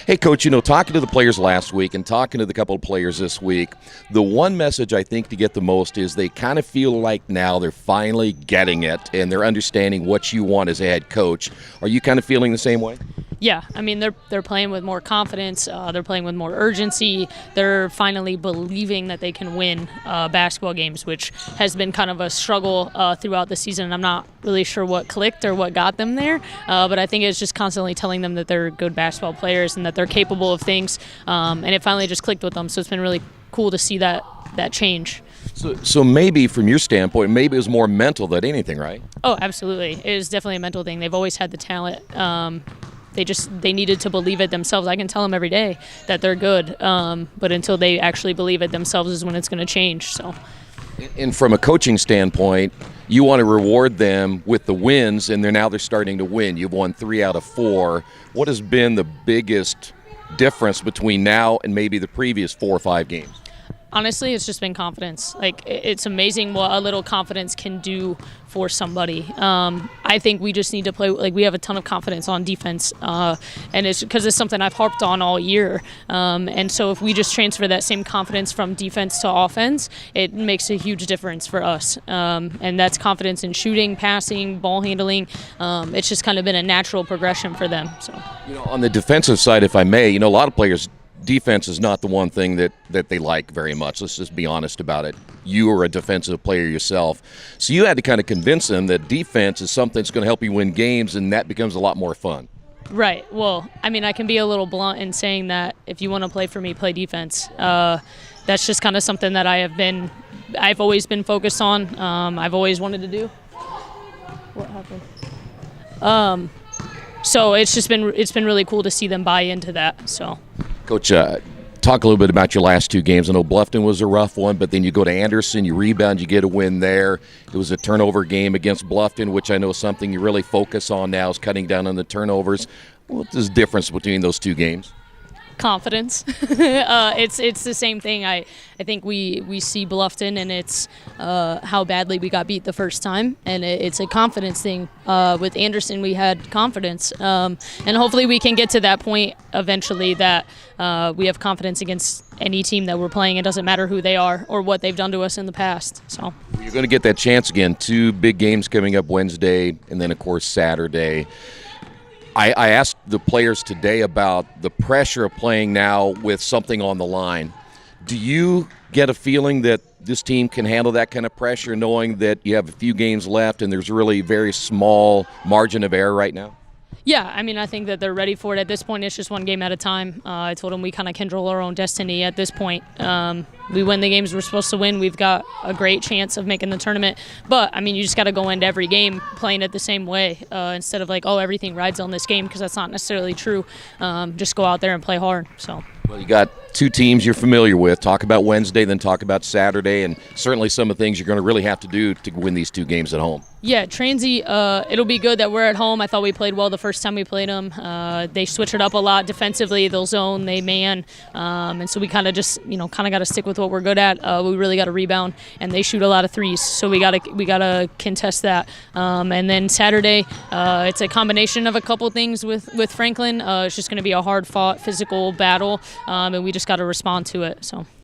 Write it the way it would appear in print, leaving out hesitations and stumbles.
Hey, Coach, talking to the players last week and talking to the couple of players this week, the one message I think to get the most is they kind of feel like now they're finally getting it and they're understanding what you want as a head coach. Are you kind of feeling the same way? Yeah, I mean, they're playing with more confidence. They're playing with more urgency. They're finally believing that they can win basketball games, which has been kind of a struggle throughout the season. I'm not really sure what clicked or what got them there, but I think it's just constantly telling them that they're good basketball players and that they're capable of things, and it finally just clicked with them. So it's been really cool to see that change. So maybe from your standpoint, maybe it was more mental than anything, right? Oh, absolutely. It is definitely a mental thing. They've always had the talent. They needed to believe it themselves. I can tell them every day that they're good, but until they actually believe it themselves is when it's going to change. So, and from a coaching standpoint, you want to reward them with the wins, and they're starting to win. You've won 3 out of 4. What has been the biggest difference between now and maybe the previous 4 or 5 games? Honestly, it's just been confidence. It's amazing what a little confidence can do for somebody. I think we just need to play. We have a ton of confidence on defense, and it's because it's something I've harped on all year. And so if we just transfer that same confidence from defense to offense, it makes a huge difference for us. And that's confidence in shooting, passing, ball handling. It's just kind of been a natural progression for them. So, on the defensive side, if I may, a lot of players. Defense is not the one thing that they like very much. Let's just be honest about it. You are a defensive player yourself. So you had to kind of convince them that defense is something that's going to help you win games, and that becomes a lot more fun. Right. Well, I mean, I can be a little blunt in saying that if you want to play for me, play defense. That's just kind of something that I've always been focused on. I've always wanted to do. What happened? So it's been really cool to see them buy into that. So. Coach, talk a little bit about your last 2 games. I know Bluffton was a rough one, but then you go to Anderson, you rebound, you get a win there. It was a turnover game against Bluffton, which I know is something you really focus on now is cutting down on the turnovers. What is the difference between those 2 games? Confidence. It's the same thing. I think we see Bluffton, and it's how badly we got beat the first time, and it's a confidence thing. With Anderson, we had confidence, and hopefully we can get to that point eventually that we have confidence against any team that we're playing. It doesn't matter who they are or what they've done to us in the past. So you're going to get that chance again. 2 big games coming up Wednesday, and then of course Saturday. I asked the players today about the pressure of playing now with something on the line. Do you get a feeling that this team can handle that kind of pressure, knowing that you have a few games left and there's really a very small margin of error right now? Yeah, I mean, I think that they're ready for it. At this point, it's just one game at a time. I told them we kind of control our own destiny at this point. We win the games we're supposed to win. We've got a great chance of making the tournament. But, I mean, you just got to go into every game playing it the same way instead of everything rides on this game, because that's not necessarily true. Just go out there and play hard. So. Well, you got 2 teams you're familiar with. Talk about Wednesday, then talk about Saturday, and certainly some of the things you're going to really have to do to win these 2 games at home. Yeah, Transy, it'll be good that we're at home. I thought we played well the first time we played them. They switch it up a lot defensively. They'll zone, they man, and so we kind of just got to stick with what we're good at. We really got to rebound, and they shoot a lot of threes, so we gotta contest that. And then Saturday, it's a combination of a couple things with Franklin. It's just going to be a hard-fought physical battle, and we just got to respond to it. So.